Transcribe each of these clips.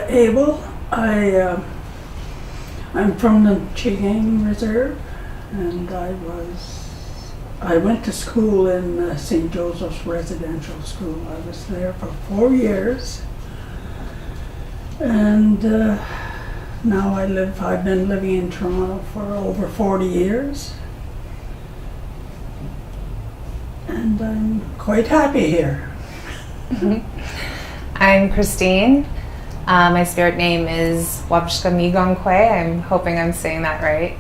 Abel. I'm from the Chigang Reserve, and I went to school in St. Joseph's Residential School. I was there for 4 years, and now I've been living in Toronto for over 40 years, and I'm quite happy here. I'm Christine. My spirit name is Wabshka Migonkwe. I'm hoping I'm saying that right.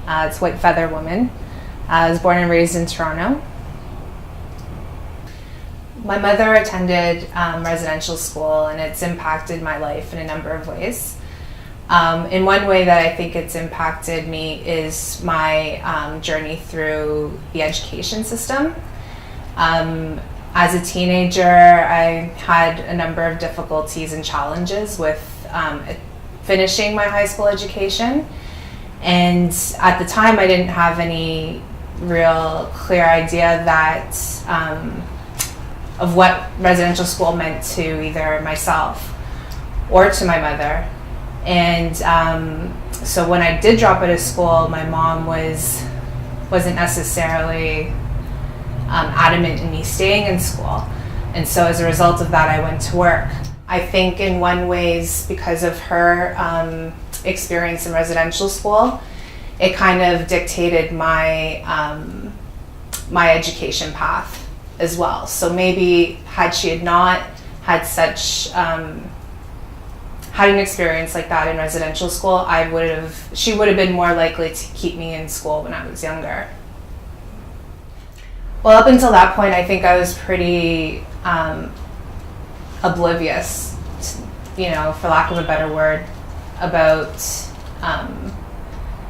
It's White Feather Woman. I was born and raised in Toronto. My mother attended residential school, and it's impacted my life in a number of ways. In one way that I think it's impacted me is my journey through the education system. As a teenager, I had a number of difficulties and challenges with finishing my high school education. And at the time, I didn't have any real clear idea that of what residential school meant to either myself or to my mother. And so when I did drop out of school, my mom wasn't necessarily adamant in me staying in school. And so as a result of that, I went to work. I think in one ways, because of her experience in residential school, it kind of dictated my my education path as well. So maybe had she had not had such had an experience like that in residential school, she would have been more likely to keep me in school when I was younger. Well, up until that point, I think I was pretty oblivious, for lack of a better word, about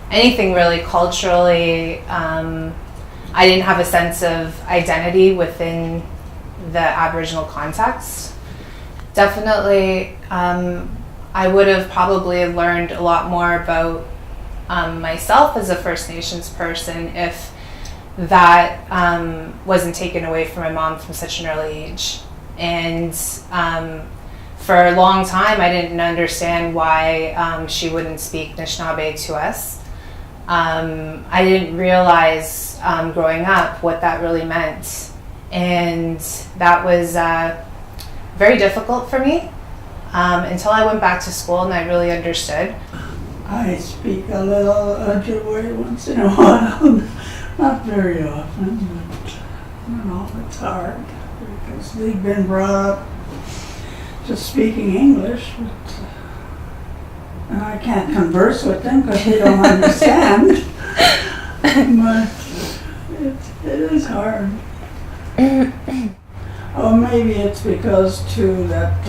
anything really culturally. I didn't have a sense of identity within the Aboriginal context. Definitely, I would have probably learned a lot more about myself as a First Nations person if that wasn't taken away from my mom from such an early age. And for a long time, I didn't understand why she wouldn't speak Anishinaabe to us. I didn't realize growing up what that really meant. And that was very difficult for me until I went back to school and I really understood. I speak a little Ojibwe once in a while. Not very often, but it's hard because they've been brought up just speaking English, and I can't converse with them because they don't understand. But it is hard. Oh, maybe it's because too that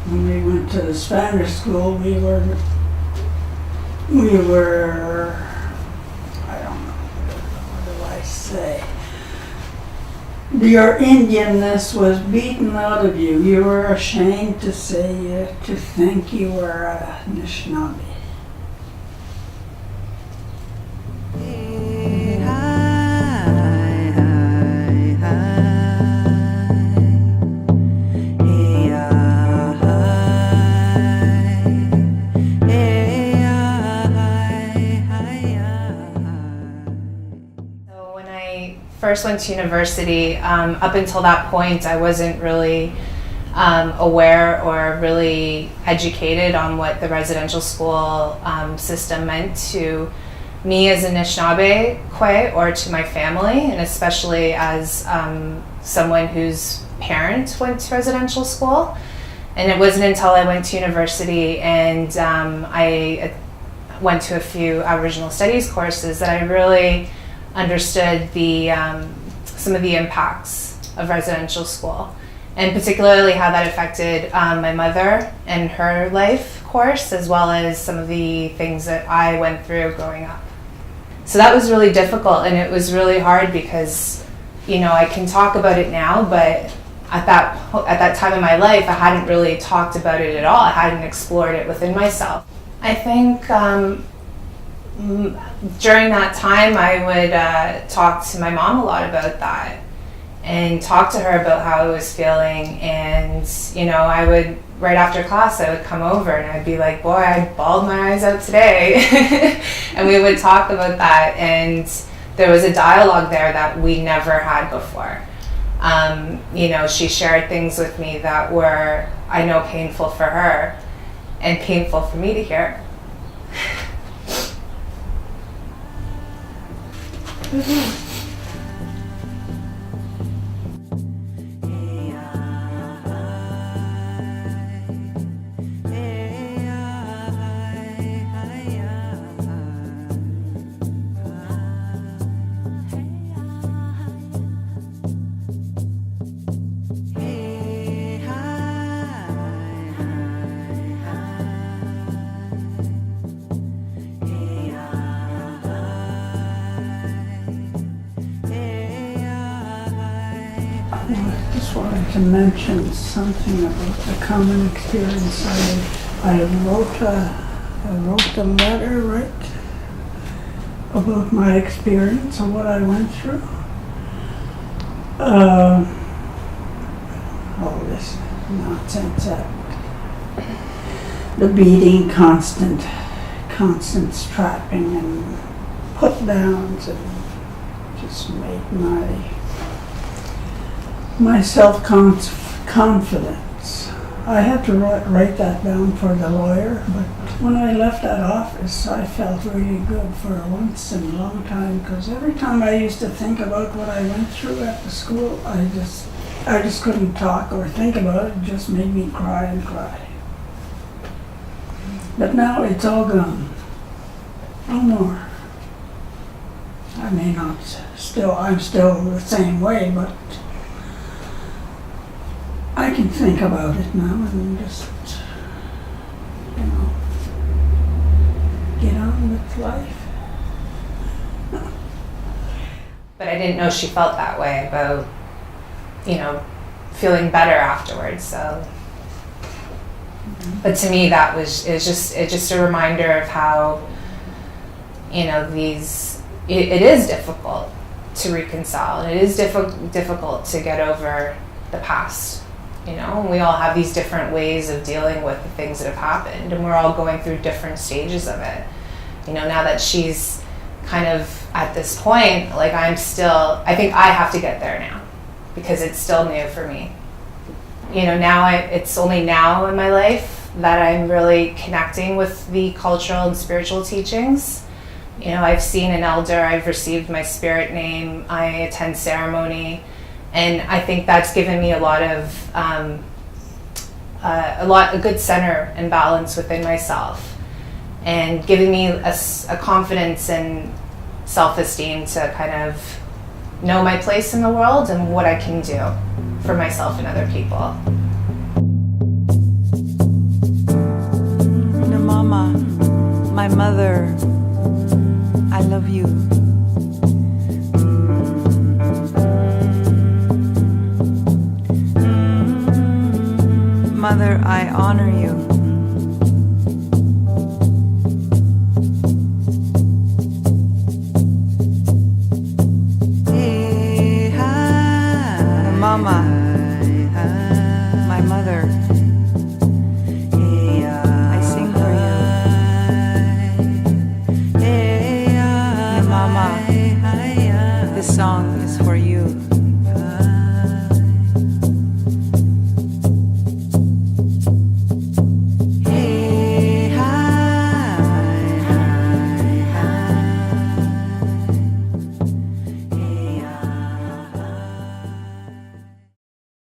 when we went to the Spanish school, we were. Say, your Indianness was beaten out of you. You were ashamed to think you were a Anishinaabe. First went to university. Up until that point, I wasn't really aware or really educated on what the residential school system meant to me as an Anishinaabe Kwe or to my family, and especially as someone whose parent went to residential school. And it wasn't until I went to university and I went to a few Aboriginal Studies courses that I really understood some of the impacts of residential school, and particularly how that affected my mother and her life course, as well as some of the things that I went through growing up. So that was really difficult, and it was really hard because, I can talk about it now, but at that time in my life, I hadn't really talked about it at all. I hadn't explored it within myself. I think during that time, I would talk to my mom a lot about that and talk to her about how I was feeling. And, I would right after class, I would come over and I'd be like, boy, I bawled my eyes out today. And we would talk about that. And there was a dialogue there that we never had before. She shared things with me that were, I know, painful for her and painful for me to hear. I just wanted to mention something about the common experience. I wrote a letter, right, about my experience and what I went through. All this nonsense, the beating, constant strapping and put downs, and just made my self-confidence. I had to write that down for the lawyer, but when I left that office, I felt really good for once in a long time, because every time I used to think about what I went through at the school, I just couldn't talk or think about it. It just made me cry and cry. But now it's all gone. No more. I may not I'm still the same way, but I can think about it now and just, get on with life. But I didn't know she felt that way about, feeling better afterwards. So, but to me, it's just a reminder of how, it is difficult to reconcile, and it is difficult to get over the past. And we all have these different ways of dealing with the things that have happened, and we're all going through different stages of it. Now that she's kind of at this point, I think I have to get there now, because it's still new for me. Now it's only now in my life that I'm really connecting with the cultural and spiritual teachings. I've seen an elder, I've received my spirit name, I attend ceremony. And I think that's given me a good center and balance within myself, and giving me a confidence and self-esteem to kind of know my place in the world and what I can do for myself and other people. Mama, my mother, I love you. Mother, I honor you. Mama, my mother, I sing for you. Mama, this song is for you.